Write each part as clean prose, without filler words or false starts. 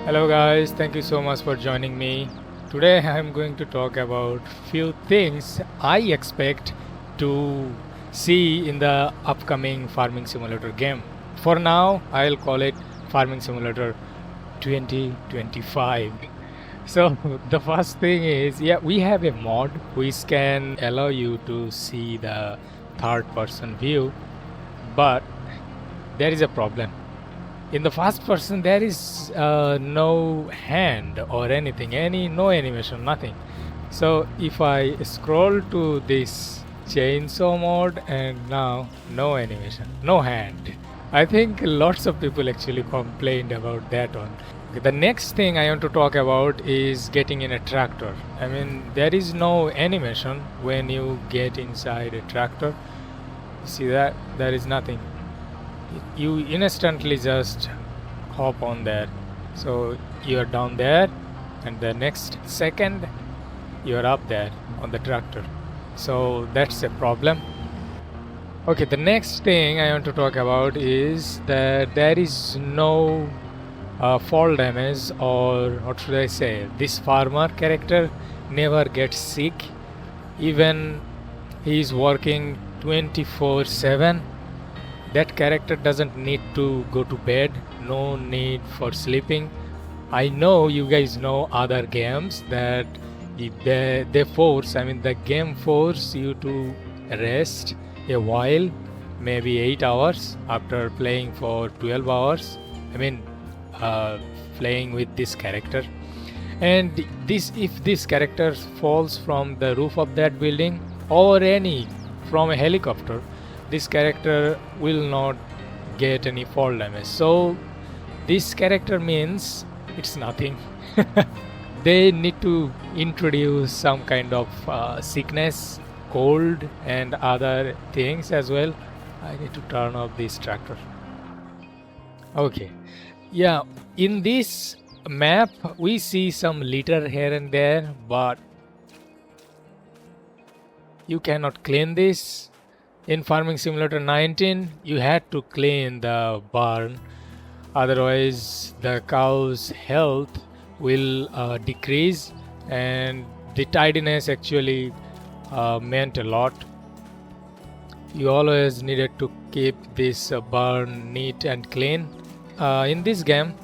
Hello guys, thank you so much for joining me. Today I am going to talk about few things I expect to see in the upcoming Farming Simulator game. For now, I'll call it Farming Simulator 2025. So the first thing is, yeah, we have a mod which can allow you to see the third person view, but there is a problem. In the first person there is no hand or anything, no animation, nothing. So if I scroll to this chainsaw mode, and now no animation, no hand. I think lots of people actually complained about that one. The next thing I want to talk about is getting in a tractor. I mean, there is no animation when you get inside a tractor. See that? There is nothing. You instantly just hop on there. So you're down there, and the next second you're up there on the tractor. So that's a problem. Okay, the next thing I want to talk about is that there is no fall damage, or what should I say, this farmer character never gets sick, even he is working 24/7. That character doesn't need to go to bed, no need for sleeping. I know you guys know other games that they force, I mean the game force you to rest a while, maybe 8 hours after playing for 12 hours. I mean playing with this character. And this, if this character falls from the roof of that building or any from a helicopter, this character will not get any fall damage. So this character means it's nothing. They need to introduce some kind of sickness, cold and other things as well. I need to turn off this tractor. Okay, yeah, in this map we see some litter here and there, but you cannot clean this. In Farming Simulator 19, you had to clean the barn, otherwise the cow's health will decrease, and the tidiness actually meant a lot. You always needed to keep this barn neat and clean. In this game,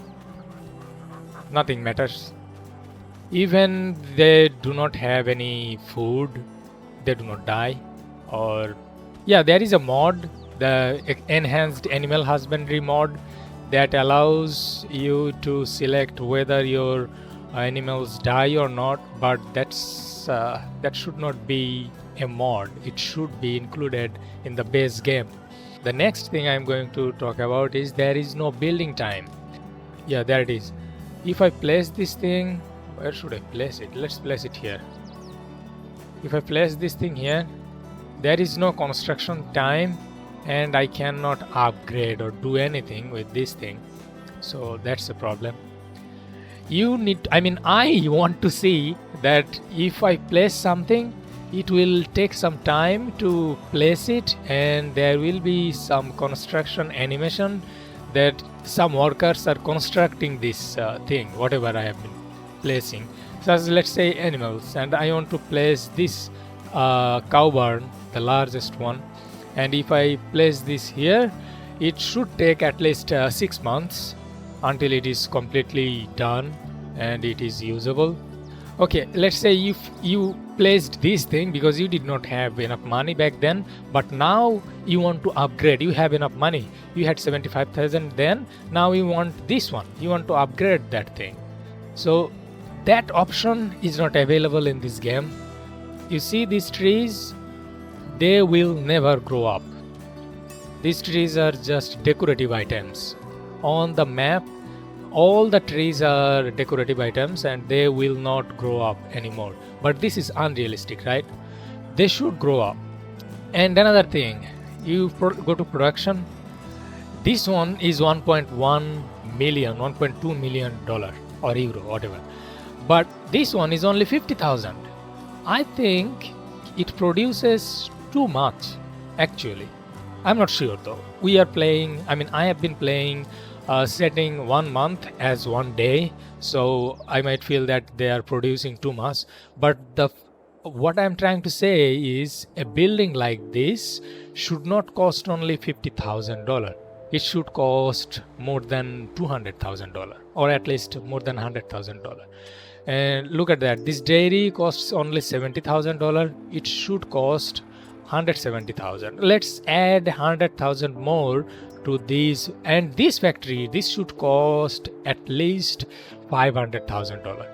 nothing matters. Even they do not have any food, they do not die. Or yeah, there is a mod, the enhanced animal husbandry mod, that allows you to select whether your animals die or not, but that should not be a mod. It should be included in the base game. The next thing I'm going to talk about is there is no building time. Yeah, there it is. If I place this thing, where should I place it? Let's place it here. If I place this thing here, there is no construction time, and I cannot upgrade or do anything with this thing. So that's a problem. You need, I mean, I want to see that if I place something, it will take some time to place it, and there will be some construction animation that some workers are constructing this thing, whatever I have been placing. So as let's say animals, and I want to place this cow barn, the largest one, and if I place this here, it should take at least 6 months until it is completely done and it is usable. Okay, let's say if you placed this thing because you did not have enough money back then, but now you want to upgrade, you have enough money, you had 75,000 then, now you want this one, you want to upgrade that thing. So that option is not available in this game. You see these trees, they will never grow up. These trees are just decorative items. On the map, all the trees are decorative items and they will not grow up anymore. But this is unrealistic, right? They should grow up. And another thing, you go to production. This one is 1.1 million, 1.2 million dollar or euro, whatever. But this one is only 50,000. I think it produces too much, actually. I'm not sure though. We are playing, I mean, I have been playing setting 1 month as 1 day, so I might feel that they are producing too much. But what I'm trying to say is a building like this should not cost only $50,000. It should cost more than $200,000, or at least more than $100,000. And look at that, this dairy costs only $70,000. It should cost $170,000. Let's add $100,000 more to these, and this factory, this should cost at least $500,000.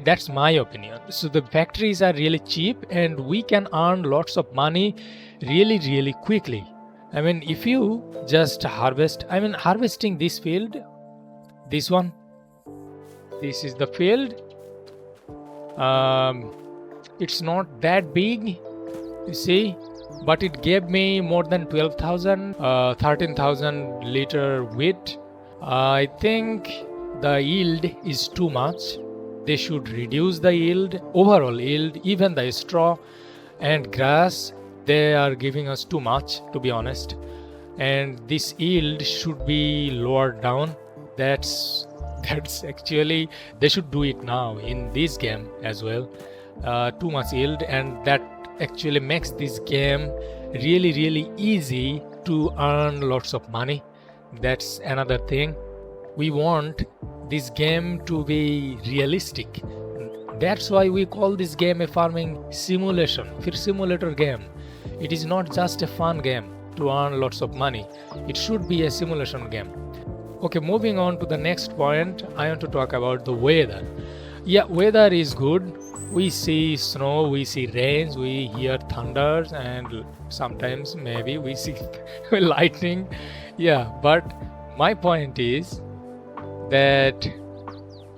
That's my opinion. So the factories are really cheap and we can earn lots of money really quickly. I mean, if you just harvest, I mean, harvesting this field, this one, this is the field. It's not that big, you see, but it gave me more than 12,000, 13,000 liter wheat. I think the yield is too much. They should reduce the yield, overall yield, even the straw and grass. They are giving us too much, to be honest, and this yield should be lowered down. That's actually, they should do it now in this game as well. Too much yield, and that actually makes this game really easy to earn lots of money. That's another thing. We want this game to be realistic. That's why we call this game a farming simulation, simulator game. It is not just a fun game to earn lots of money. It should be a simulation game. Okay, moving on to the next point, I want to talk about the weather. Yeah, weather is good. We see snow, we see rains, we hear thunders, and sometimes maybe we see lightning. Yeah, but my point is that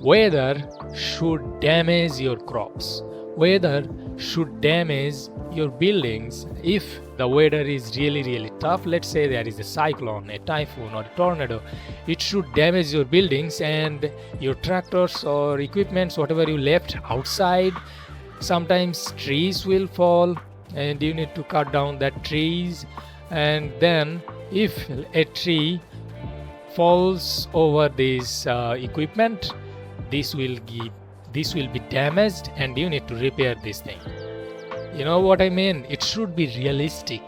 weather should damage your crops. Weather should damage your buildings. If the weather is really tough, let's say there is a cyclone, a typhoon, or a tornado, it should damage your buildings and your tractors or equipments, whatever you left outside. Sometimes trees will fall and you need to cut down that trees, and then if a tree falls over this equipment, this will be damaged and you need to repair this thing. You know what I mean? It should be realistic.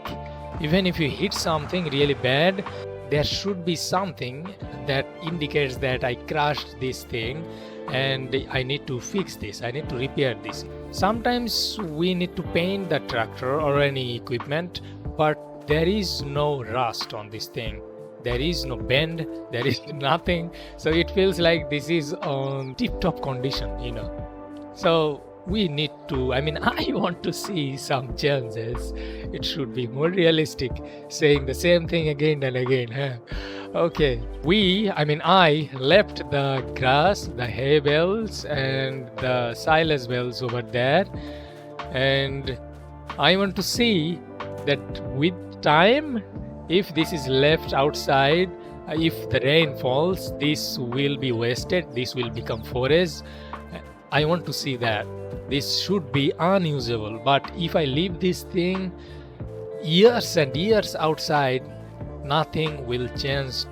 Even if you hit something really bad, there should be something that indicates that I crushed this thing and I need to fix this, I need to repair this. Sometimes we need to paint the tractor or any equipment, but there is no rust on this thing. There is no bend, there is nothing. So it feels like this is on tip-top condition, you know. So we need to, I mean, I want to see some changes. It should be more realistic, saying the same thing again and again. Huh? Okay, I left the grass, the hay bales and the silage bales over there, and I want to see that with time, if this is left outside, if the rain falls, this will be wasted, this will become forest. I want to see that. This should be unusable, but if I leave this thing years and years outside, nothing will change.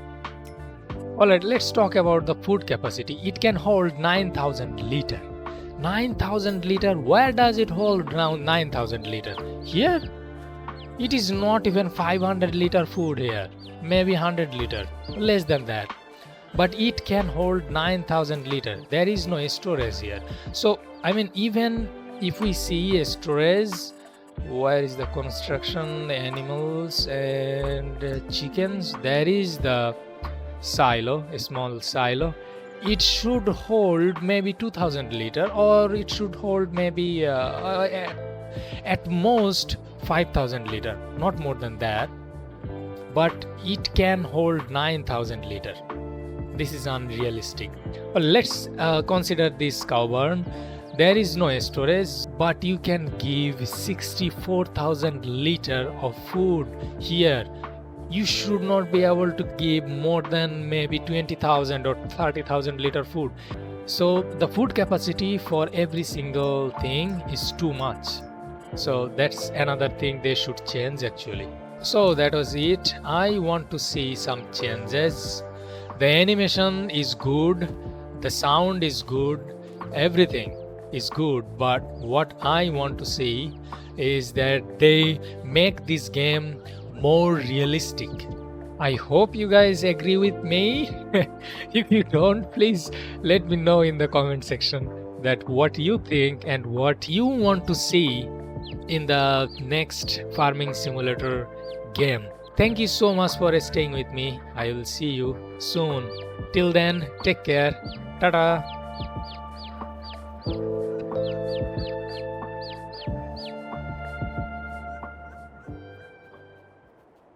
Alright, let's talk about the food capacity. It can hold 9,000 liter. 9,000 liter? Where does it hold now 9,000 liter? Here? It is not even 500 liter food here. Maybe 100 liter. Less than that. But it can hold 9,000 liter. There is no storage here. So, I mean, even if we see a storage, where is the construction, animals and chickens? There is the silo, a small silo. It should hold maybe 2,000 liter, or it should hold maybe at most 5,000 liter, not more than that. But it can hold 9,000 liter. This is unrealistic. Well, let's consider this cow barn. There is no storage, but you can give 64,000 liter of food here. You should not be able to give more than maybe 20,000 or 30,000 liter food. So the food capacity for every single thing is too much. So that's another thing they should change actually. So that was it. I want to see some changes. The animation is good, the sound is good, everything is good, but what I want to see is that they make this game more realistic. I hope you guys agree with me. If you don't, please let me know in the comment section that what you think and what you want to see in the next farming simulator game. Thank you so much for staying with me. I will see you soon. Till then, take care. Tada.